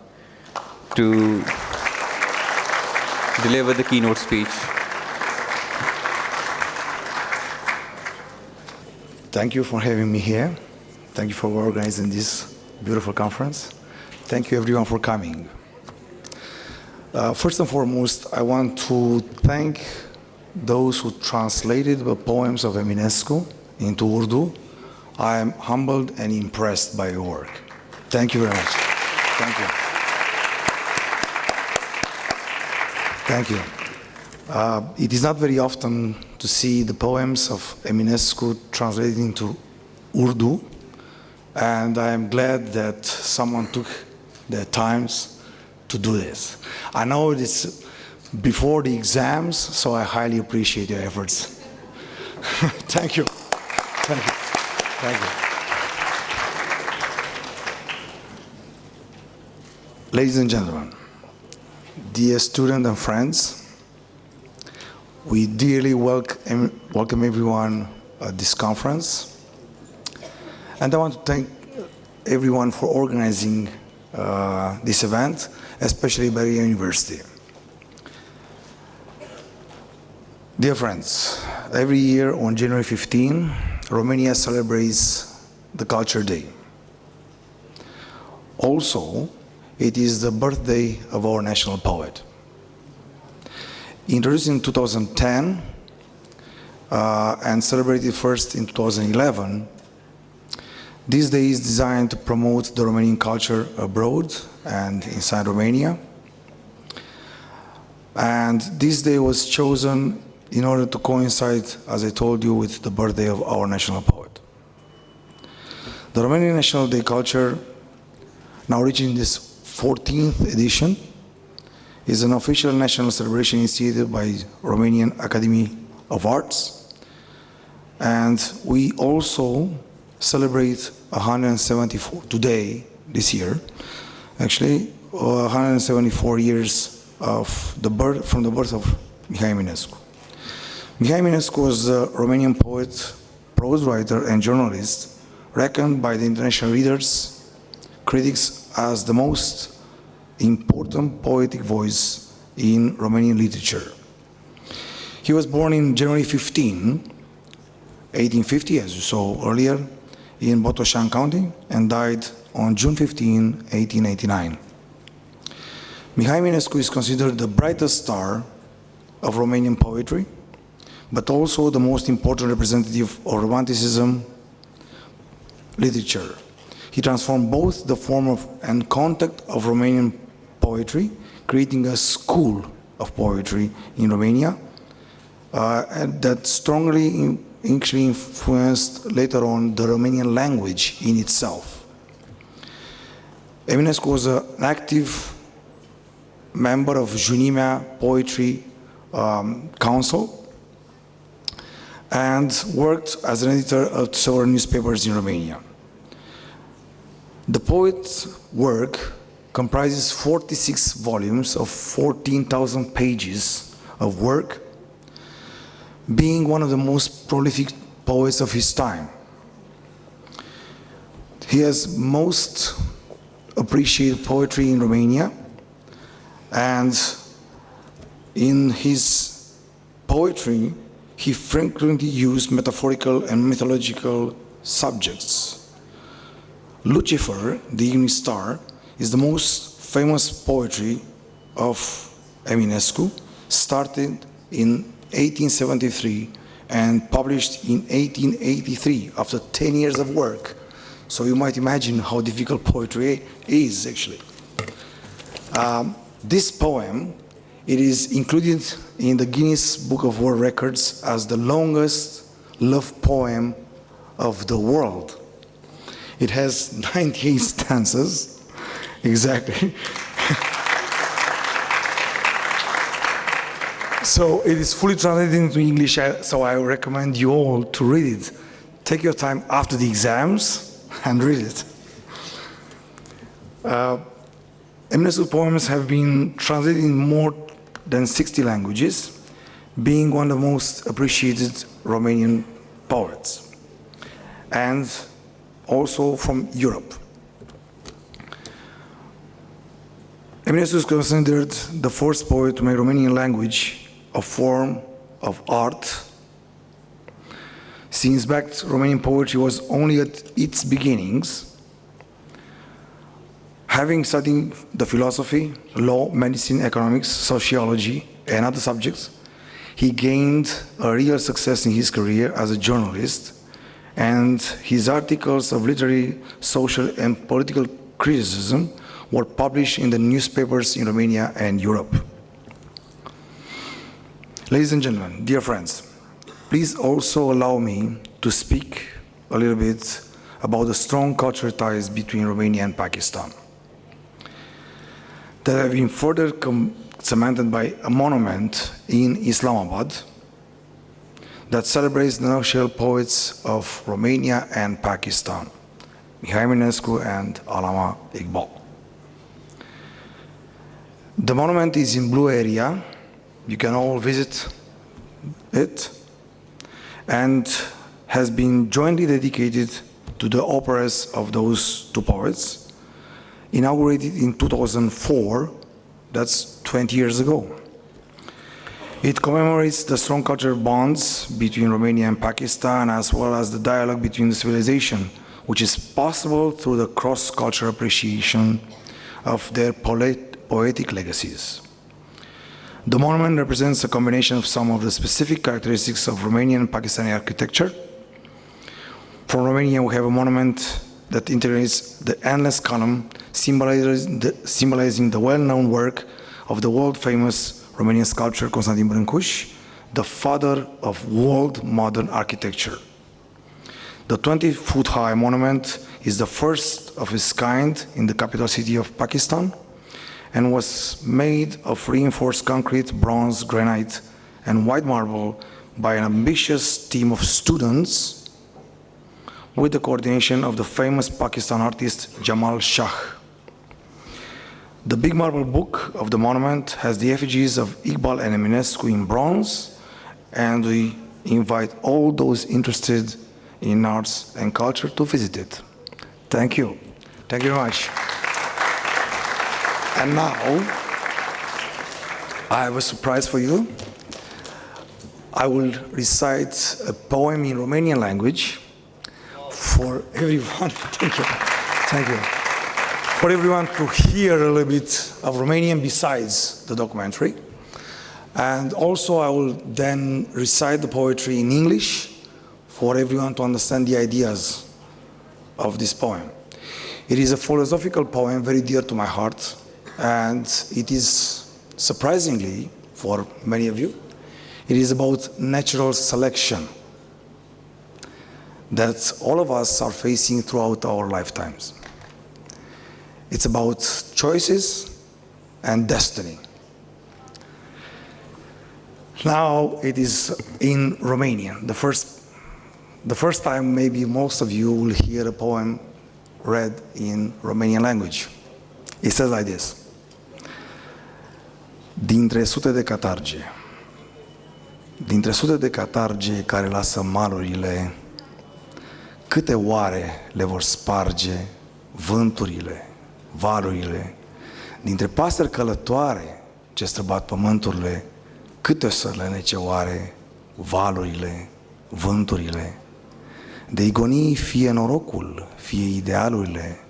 to deliver the keynote speech. Thank you for having me here. Thank you for organizing this beautiful conference. Thank you everyone for coming. First and foremost, I want to thank those who translated the poems of Eminescu into Urdu. I am humbled and impressed by your work. Thank you very much. Thank you. Thank you. It is not very often to see the poems of Eminescu translated into Urdu, and I am glad that someone took their times to do this. I know it's before the exams, so I highly appreciate your efforts. Thank you. Thank you. Thank you. Ladies and gentlemen, dear students and friends, we dearly welcome everyone at this conference. And I want to thank everyone for organizing this event, especially Bahria University. Dear friends, every year on January 15, Romania celebrates the Culture Day. Also, it is the birthday of our national poet. Introduced in 2010 and celebrated first in 2011, this day is designed to promote the Romanian culture abroad and inside Romania. And this day was chosen in order to coincide, as I told you, with the birthday of our national poet. The Romanian National Day culture, now reaching this 14th edition, is an official national celebration initiated by Romanian Academy of Arts. And we also celebrate 174, today, this year, actually, 174 years from the birth of Mihai Eminescu. Mihai Eminescu was a Romanian poet, prose writer, and journalist, reckoned by the international readers, critics, as the most important poetic voice in Romanian literature. He was born in January 15, 1850, as you saw earlier, in Botoșani County, and died on June 15, 1889. Mihai Eminescu is considered the brightest star of Romanian poetry, but also the most important representative of Romanticism literature. He transformed both the form and content of Romanian poetry, creating a school of poetry in Romania and that strongly influenced later on the Romanian language in itself. Eminescu was an active member of Junimea Poetry Council and worked as an editor of several newspapers in Romania. The poet's work comprises 46 volumes of 14,000 pages of work, being one of the most prolific poets of his time. He has most appreciated poetry in Romania, and in his poetry, he frequently used metaphorical and mythological subjects. Lucifer, the evening star, is the most famous poetry of Eminescu, started in 1873 and published in 1883 after 10 years of work. So you might imagine how difficult poetry is, actually. This poem, it is included in the Guinness Book of World Records as the longest love poem of the world. It has 98 stanzas, exactly. So it is fully translated into English, so I recommend you all to read it. Take your time after the exams and read it. Eminescu's poems have been translated in more than 60 languages, being one of the most appreciated Romanian poets, and also from Europe. Eminescu is considered the first poet to make Romanian language a form of art. Since back Romanian poetry was only at its beginnings, having studied the philosophy, law, medicine, economics, sociology, and other subjects, he gained a real success in his career as a journalist, and his articles of literary, social, and political criticism were published in the newspapers in Romania and Europe. Ladies and gentlemen, dear friends, please also allow me to speak a little bit about the strong cultural ties between Romania and Pakistan that have been further cemented by a monument in Islamabad that celebrates the nuptial poets of Romania and Pakistan, Mihai Eminescu and Allama Iqbal. The monument is in blue area. You can all visit it, and has been jointly dedicated to the operas of those two poets, inaugurated in 2004, that's 20 years ago. It commemorates the strong cultural bonds between Romania and Pakistan, as well as the dialogue between the civilization, which is possible through the cross-cultural appreciation of their poetic legacies. The monument represents a combination of some of the specific characteristics of Romanian and Pakistani architecture. From Romania, we have a monument that integrates the endless column, symbolizing the well-known work of the world-famous Romanian sculptor Constantin Brâncuș, the father of world modern architecture. The 20-foot-high monument is the first of its kind in the capital city of Pakistan, and was made of reinforced concrete, bronze, granite, and white marble by an ambitious team of students with the coordination of the famous Pakistan artist Jamal Shah. The big marble book of the monument has the effigies of Iqbal and Eminescu in bronze, and we invite all those interested in arts and culture to visit it. Thank you. Thank you very much. And now, I have a surprise for you. I will recite a poem in Romanian language for everyone. Thank you. Thank you. For everyone to hear a little bit of Romanian besides the documentary. And also, I will then recite the poetry in English for everyone to understand the ideas of this poem. It is a philosophical poem very dear to my heart. And it is, surprisingly, for many of you, it is about natural selection that all of us are facing throughout our lifetimes. It's about choices and destiny. Now it is in Romanian. The first time maybe most of you will hear a poem read in Romanian language. It says like this. Dintre sute de catarge care lasă malurile, câte oare le vor sparge vânturile, valurile, dintre pasări călătoare ce străbat pământurile, câte o să le nece oare valurile, vânturile, de igonii fie norocul, fie idealurile,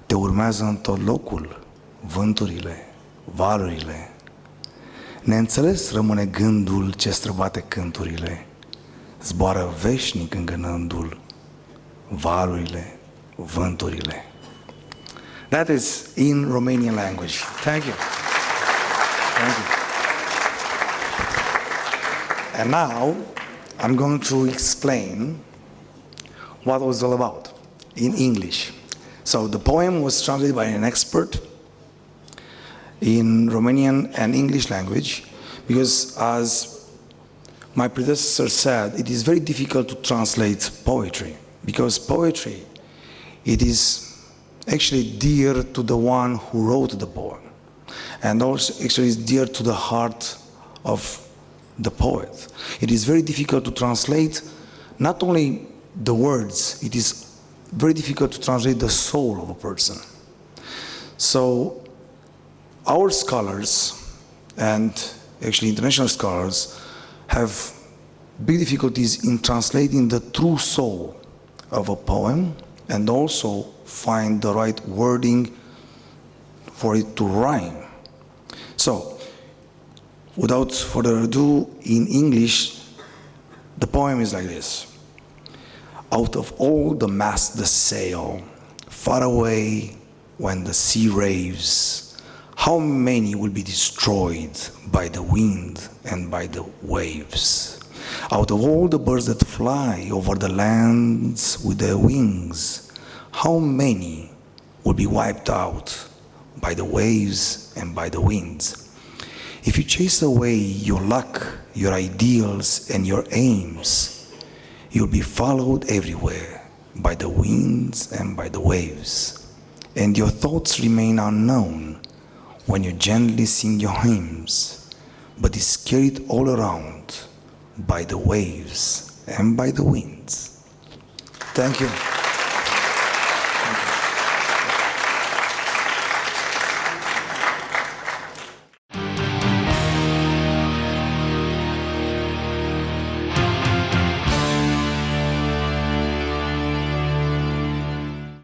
te urmează în tot locul vânturile, valurile. Neînțeles rămâne gândul ce străbate cânturile, zboară veșnic îngânându-l valurile, vânturile. That is in Romanian language. Thank you. Thank you. And now I'm going to explain what it was all about in English. So the poem was translated by an expert in Romanian and English language, because as my predecessor said, it is very difficult to translate poetry, because poetry, it is actually dear to the one who wrote the poem, and also actually is dear to the heart of the poet. It is very difficult to translate not only the words, it is very difficult to translate the soul of a person. So our scholars, and actually international scholars, have big difficulties in translating the true soul of a poem, and also find the right wording for it to rhyme. So, without further ado, in English, the poem is like this. Out of all the masts that sail, far away when the sea raves, how many will be destroyed by the wind and by the waves? Out of all the birds that fly over the lands with their wings, how many will be wiped out by the waves and by the winds? If you chase away your luck, your ideals, and your aims, you'll be followed everywhere by the winds and by the waves. And your thoughts remain unknown when you gently sing your hymns, but is carried all around by the waves and by the winds. Thank you.